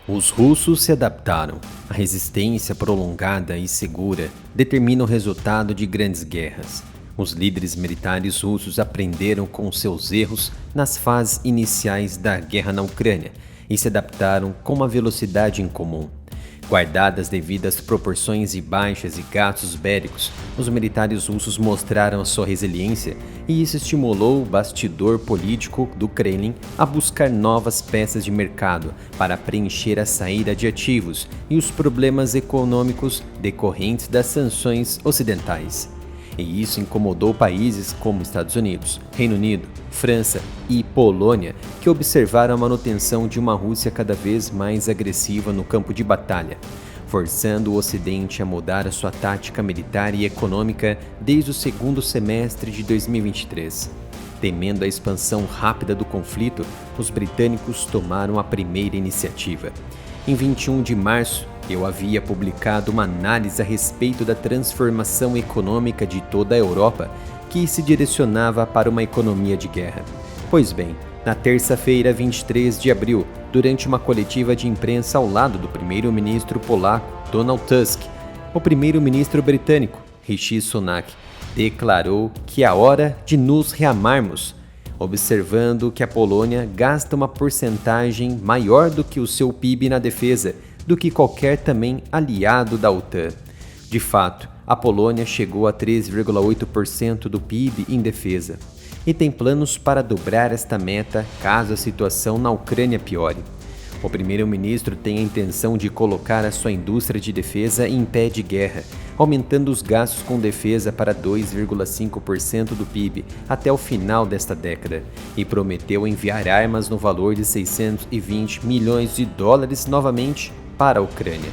Os russos se adaptaram. A resistência prolongada e segura determina o resultado de grandes guerras. Os líderes militares russos aprenderam com seus erros nas fases iniciais da guerra na Ucrânia e se adaptaram com uma velocidade incomum. Guardadas devidas proporções e baixas e gastos bélicos, os militares russos mostraram a sua resiliência e isso estimulou o bastidor político do Kremlin a buscar novas peças de mercado para preencher a saída de ativos e os problemas econômicos decorrentes das sanções ocidentais. E isso incomodou países como Estados Unidos, Reino Unido, França e Polônia, que observaram a manutenção de uma Rússia cada vez mais agressiva no campo de batalha, forçando o Ocidente a mudar a sua tática militar e econômica desde o segundo semestre de 2023. Temendo a expansão rápida do conflito, os britânicos tomaram a primeira iniciativa. Em 21 de março, eu havia publicado uma análise a respeito da transformação econômica de toda a Europa que se direcionava para uma economia de guerra. Pois bem, na terça-feira, 23 de abril, durante uma coletiva de imprensa ao lado do primeiro-ministro polaco Donald Tusk, o primeiro-ministro britânico Rishi Sunak declarou que é a hora de nos rearmarmos, observando que a Polônia gasta uma porcentagem maior do que o seu PIB na defesa do que qualquer também aliado da OTAN. De fato, a Polônia chegou a 3,8% do PIB em defesa e tem planos para dobrar esta meta caso a situação na Ucrânia piore. O primeiro-ministro tem a intenção de colocar a sua indústria de defesa em pé de guerra, aumentando os gastos com defesa para 2,5% do PIB até o final desta década, e prometeu enviar armas no valor de 620 milhões de dólares novamente para a Ucrânia.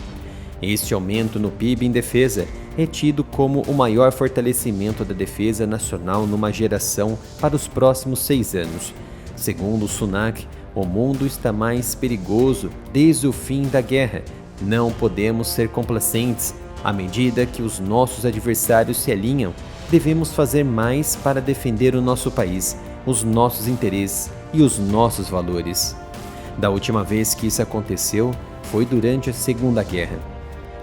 Este aumento no PIB em defesa é tido como o maior fortalecimento da defesa nacional numa geração para os próximos 6 anos. Segundo Sunak, o mundo está mais perigoso desde o fim da guerra. Não podemos ser complacentes. À medida que os nossos adversários se alinham, devemos fazer mais para defender o nosso país, os nossos interesses e os nossos valores. Da última vez que isso aconteceu foi durante a Segunda Guerra.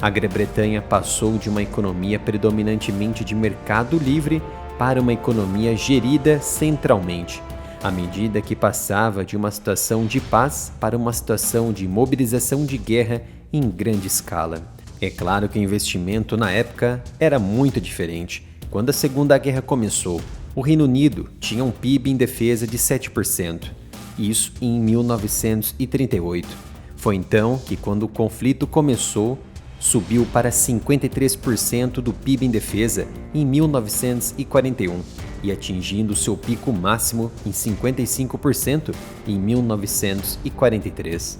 A Grã-Bretanha passou de uma economia predominantemente de mercado livre para uma economia gerida centralmente, à medida que passava de uma situação de paz para uma situação de mobilização de guerra em grande escala. É claro que o investimento na época era muito diferente. Quando a Segunda Guerra começou, o Reino Unido tinha um PIB em defesa de 7%, isso em 1938. Foi então que, quando o conflito começou, subiu para 53% do PIB em defesa em 1941 e atingindo seu pico máximo em 55% em 1943.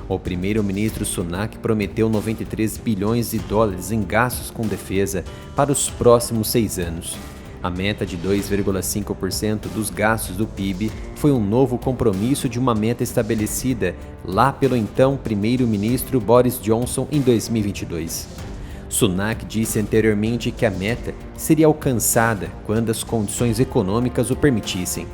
O primeiro-ministro Sunak prometeu 93 bilhões de dólares em gastos com defesa para os próximos 6 anos. A meta de 2,5% dos gastos do PIB foi um novo compromisso de uma meta estabelecida lá pelo então primeiro-ministro Boris Johnson em 2022. Sunak disse anteriormente que a meta seria alcançada quando as condições econômicas o permitissem.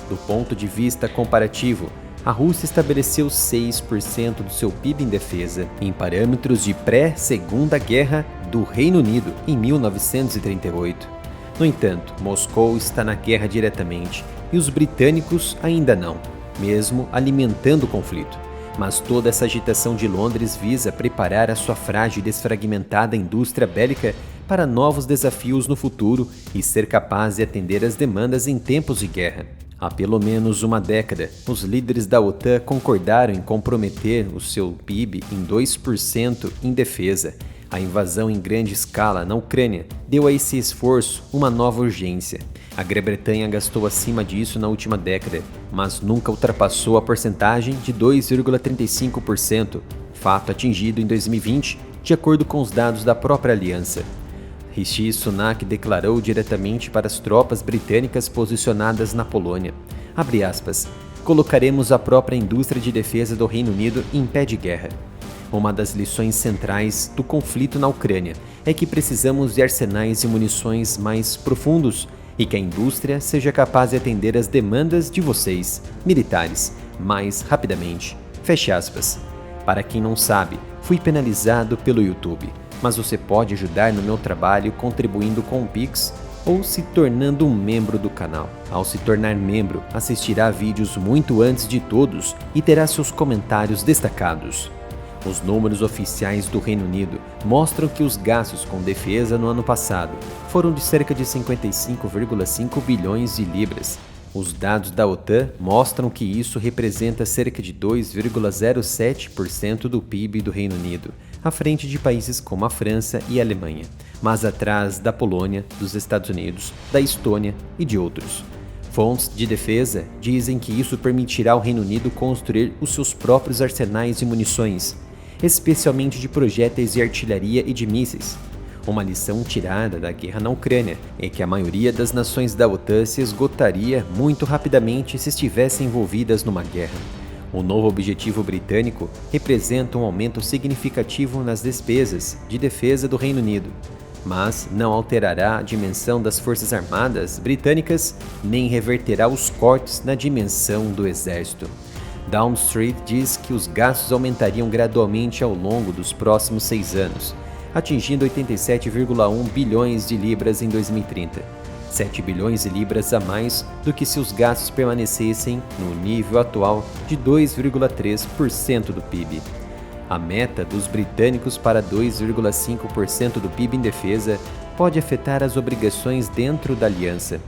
Do ponto de vista comparativo, a Rússia estabeleceu 6% do seu PIB em defesa, em parâmetros de pré-Segunda Guerra do Reino Unido em 1938. No entanto, Moscou está na guerra diretamente e os britânicos ainda não, mesmo alimentando o conflito. Mas toda essa agitação de Londres visa preparar a sua frágil e desfragmentada indústria bélica para novos desafios no futuro e ser capaz de atender às demandas em tempos de guerra. Há pelo menos uma década, os líderes da OTAN concordaram em comprometer o seu PIB em 2% em defesa. A invasão em grande escala na Ucrânia deu a esse esforço uma nova urgência. A Grã-Bretanha gastou acima disso na última década, mas nunca ultrapassou a porcentagem de 2,35%, fato atingido em 2020, de acordo com os dados da própria aliança. Rishi Sunak declarou diretamente para as tropas britânicas posicionadas na Polônia, abre aspas, colocaremos a própria indústria de defesa do Reino Unido em pé de guerra. Uma das lições centrais do conflito na Ucrânia é que precisamos de arsenais e munições mais profundos e que a indústria seja capaz de atender às demandas de vocês, militares, mais rapidamente. Fecha aspas. Para quem não sabe, fui penalizado pelo YouTube, mas você pode ajudar no meu trabalho contribuindo com o Pix ou se tornando um membro do canal. Ao se tornar membro, assistirá vídeos muito antes de todos e terá seus comentários destacados. Os números oficiais do Reino Unido mostram que os gastos com defesa no ano passado foram de cerca de 55,5 bilhões de libras. Os dados da OTAN mostram que isso representa cerca de 2,07% do PIB do Reino Unido, à frente de países como a França e a Alemanha, mas atrás da Polônia, dos Estados Unidos, da Estônia e de outros. Fontes de defesa dizem que isso permitirá ao Reino Unido construir os seus próprios arsenais de munições, especialmente de projéteis de artilharia e de mísseis. Uma lição tirada da guerra na Ucrânia é que a maioria das nações da OTAN se esgotaria muito rapidamente se estivessem envolvidas numa guerra. O novo objetivo britânico representa um aumento significativo nas despesas de defesa do Reino Unido, mas não alterará a dimensão das Forças Armadas britânicas nem reverterá os cortes na dimensão do exército. Down Street diz que os gastos aumentariam gradualmente ao longo dos próximos 6 anos, atingindo 87,1 bilhões de libras em 2030, 7 bilhões de libras a mais do que se os gastos permanecessem no nível atual de 2,3% do PIB. A meta dos britânicos para 2,5% do PIB em defesa pode afetar as obrigações dentro da aliança.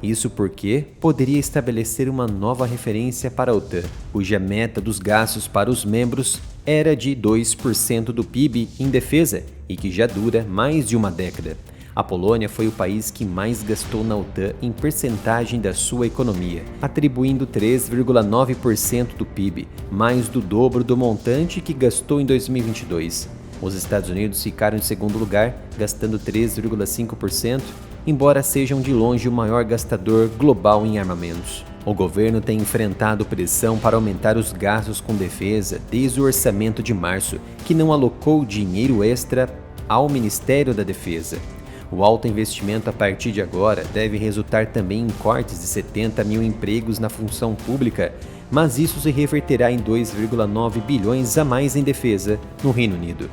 Isso porque poderia estabelecer uma nova referência para a OTAN, cuja meta dos gastos para os membros era de 2% do PIB em defesa e que já dura mais de uma década. A Polônia foi o país que mais gastou na OTAN em percentagem da sua economia, atribuindo 3,9% do PIB, mais do dobro do montante que gastou em 2022. Os Estados Unidos ficaram em segundo lugar, gastando 3,5%, embora sejam de longe o maior gastador global em armamentos. O governo tem enfrentado pressão para aumentar os gastos com defesa desde o orçamento de março, que não alocou dinheiro extra ao Ministério da Defesa. O alto investimento a partir de agora deve resultar também em cortes de 70 mil empregos na função pública, mas isso se reverterá em 2,9 bilhões a mais em defesa no Reino Unido.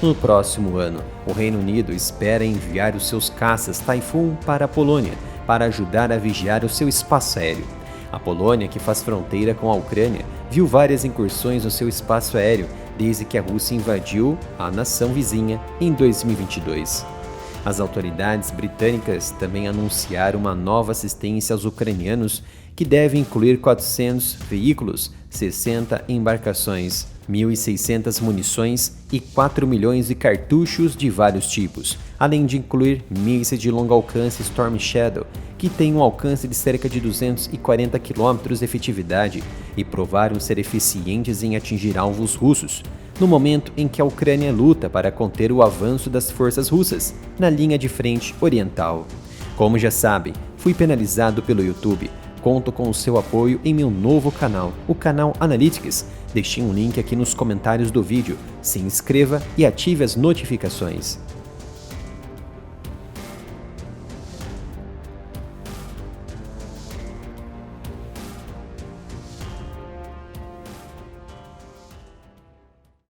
No próximo ano, o Reino Unido espera enviar os seus caças Typhoon para a Polônia para ajudar a vigiar o seu espaço aéreo. A Polônia, que faz fronteira com a Ucrânia, viu várias incursões no seu espaço aéreo desde que a Rússia invadiu a nação vizinha em 2022. As autoridades britânicas também anunciaram uma nova assistência aos ucranianos que deve incluir 400 veículos, 60 embarcações, 1.600 munições e 4 milhões de cartuchos de vários tipos, além de incluir mísseis de longo alcance Storm Shadow, que tem um alcance de cerca de 240 km de efetividade e provaram ser eficientes em atingir alvos russos, no momento em que a Ucrânia luta para conter o avanço das forças russas na linha de frente oriental. Como já sabem, fui penalizado pelo YouTube. Conto com o seu apoio em meu novo canal, o canal Analytics. Deixei um link aqui nos comentários do vídeo. Se inscreva e ative as notificações.